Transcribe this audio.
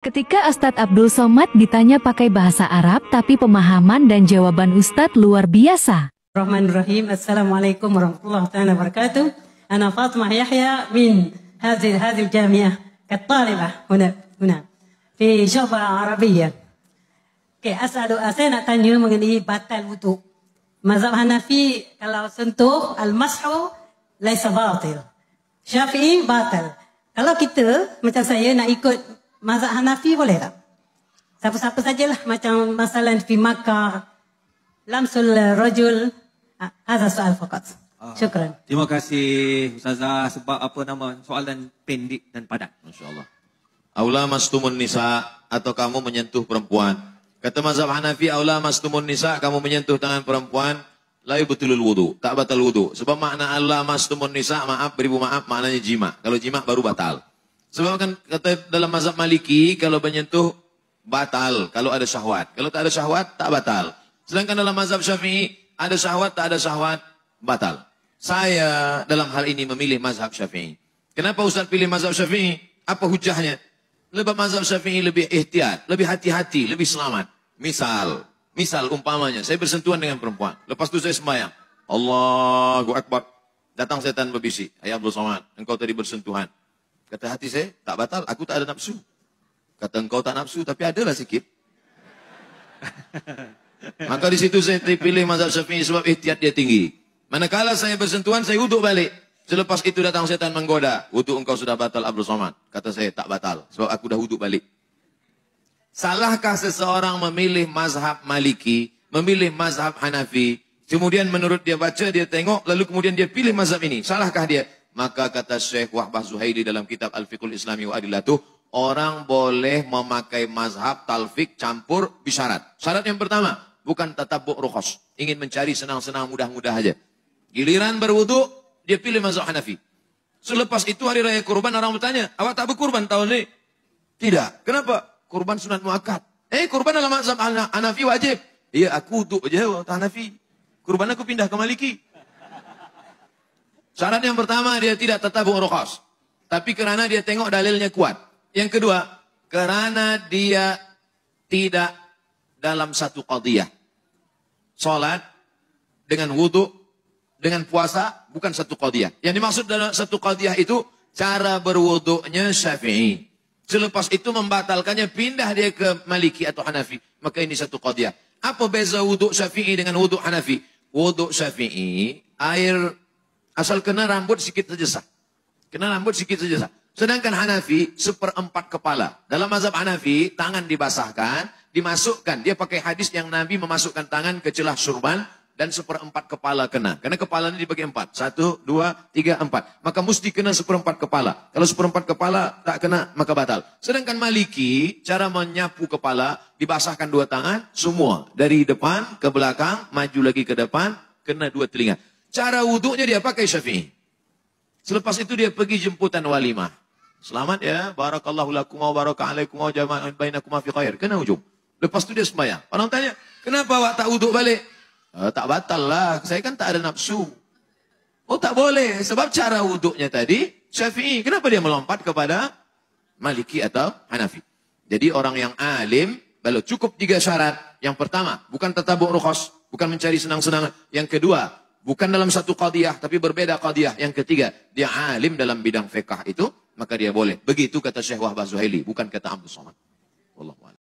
Ketika Ustadz Abdul Somad ditanya pakai bahasa Arab, tapi pemahaman dan jawaban Ustadz luar biasa. Bismillahirrahmanirrahim. Assalamualaikum warahmatullahi wabarakatuh. Ana Fatimah Yahya min هذه الجامعة كطالبة هنا في شعبة عربية. Saya nak tanya mengenai batal wudu. Mazhab Hanafi kalau sentuh al-mashu laisa batil. Syafi'i batal. Kalau kita macam saya nak ikut mazhab Hanafi boleh tak? Siapa-siapa sajalah macam masalah di Makkah lamsul rajul. Hadha soal faqat. Syukran. Terima kasih Ustazah sebab soalan pendek dan padat. Masya-Allah. Aula mastumun nisa, atau kamu menyentuh perempuan. Kata mazhab Hanafi, aula mastumun nisa, kamu menyentuh tangan perempuan, la yubtilul wudu, tak batal wudu. Sebab makna aula mastumun nisa, maaf beribu maaf, maknanya jima. Kalau jima baru batal. Sebab kan kata dalam mazhab Maliki, kalau menyentuh batal kalau ada syahwat. Kalau tak ada syahwat tak batal. Sedangkan dalam mazhab Syafi'i ada syahwat tak ada syahwat batal. Saya dalam hal ini memilih mazhab Syafi'i. Kenapa Ustaz pilih mazhab Syafi'i? Apa hujahnya? Sebab mazhab Syafi'i lebih ihtiyat, lebih hati-hati, lebih selamat. Misal umpamanya, saya bersentuhan dengan perempuan. Lepas itu saya sembahyang. Allahu Akbar. Datang setan berbisik. Ya Abdul Somad, engkau tadi bersentuhan. Kata hati saya, tak batal, aku tak ada nafsu. Kata engkau tak nafsu, tapi adalah sikit. Maka di situ saya pilih mazhab Syafi'i sebab ihtiyat dia tinggi. Manakala saya bersentuhan, saya wuduk balik. Selepas itu datang setan menggoda. Wuduk engkau sudah batal Abdul Somad. Kata saya, tak batal. Sebab aku dah wuduk balik. Salahkah seseorang memilih mazhab Maliki, memilih mazhab Hanafi, kemudian menurut dia baca, dia tengok, lalu kemudian dia pilih mazhab ini. Salahkah dia? Maka kata Syekh Wahbah Zuhairi dalam kitab Al-Fiqhul Islami wa Adillatuh, orang boleh memakai mazhab talfik campur bisyarat. Syarat yang pertama, bukan tatabbu' rukhas. Ingin mencari senang-senang mudah-mudah aja. Giliran berwudu, dia pilih mazhab Hanafi. Selepas itu hari raya kurban, orang bertanya, awak tak berkurban tahun ini? Tidak. Kenapa? Kurban sunat muakkad. Kurban dalam mazhab Hanafi wajib. Iya, aku wudu aja Hanafi. Kurban aku pindah ke Maliki. Syarat yang pertama, dia tidak tatabbu' rukhas. Tapi kerana dia tengok dalilnya kuat. Yang kedua, kerana dia tidak dalam satu qadiyah. Salat dengan wudu dengan puasa bukan satu qadiyah. Yang dimaksud dalam satu qadiyah itu cara berwudunya Syafi'i. Selepas itu membatalkannya, pindah dia ke Maliki atau Hanafi. Maka ini satu qadiyah. Apa beza wudu Syafi'i dengan wudu Hanafi? Wudu Syafi'i, air asal kena rambut sikit saja sah. Kena rambut sikit saja sah. Sedangkan Hanafi, 1/4 kepala. Dalam mazhab Hanafi, tangan dibasahkan, dimasukkan. Dia pakai hadis yang Nabi memasukkan tangan ke celah surban, dan 1/4 kepala kena. Karena kepalanya dibagi 4. 1, 2, 3, 4. Maka mesti kena 1/4 kepala. Kalau 1/4 kepala tak kena, maka batal. Sedangkan Maliki, cara menyapu kepala, dibasahkan 2 tangan, semua. Dari depan ke belakang, maju lagi ke depan, kena 2 telinga. Cara wuduknya dia pakai Syafi'i. Selepas itu dia pergi jemputan walimah. Selamat ya, barakallahu lakum wa baraka alaikum wa jama'an bainakum fi khair. Kena ujung. Lepas itu dia sembahyang. Orang tanya, kenapa awak tak wuduk balik? Tak batal lah, saya kan tak ada nafsu. Oh tak boleh, sebab cara wuduknya tadi Syafi'i. Kenapa dia melompat kepada Maliki atau Hanafi? Jadi orang yang alim, kalau cukup 3 syarat. Yang pertama, bukan tatabbu' rukhas, bukan mencari senang-senang. Yang kedua, bukan dalam satu qadiyah, tapi berbeda qadiyah. Yang ketiga, dia alim dalam bidang fiqh itu, maka dia boleh. Begitu kata Syekh Wahbah Zuhaili, bukan kata Abdul Somad.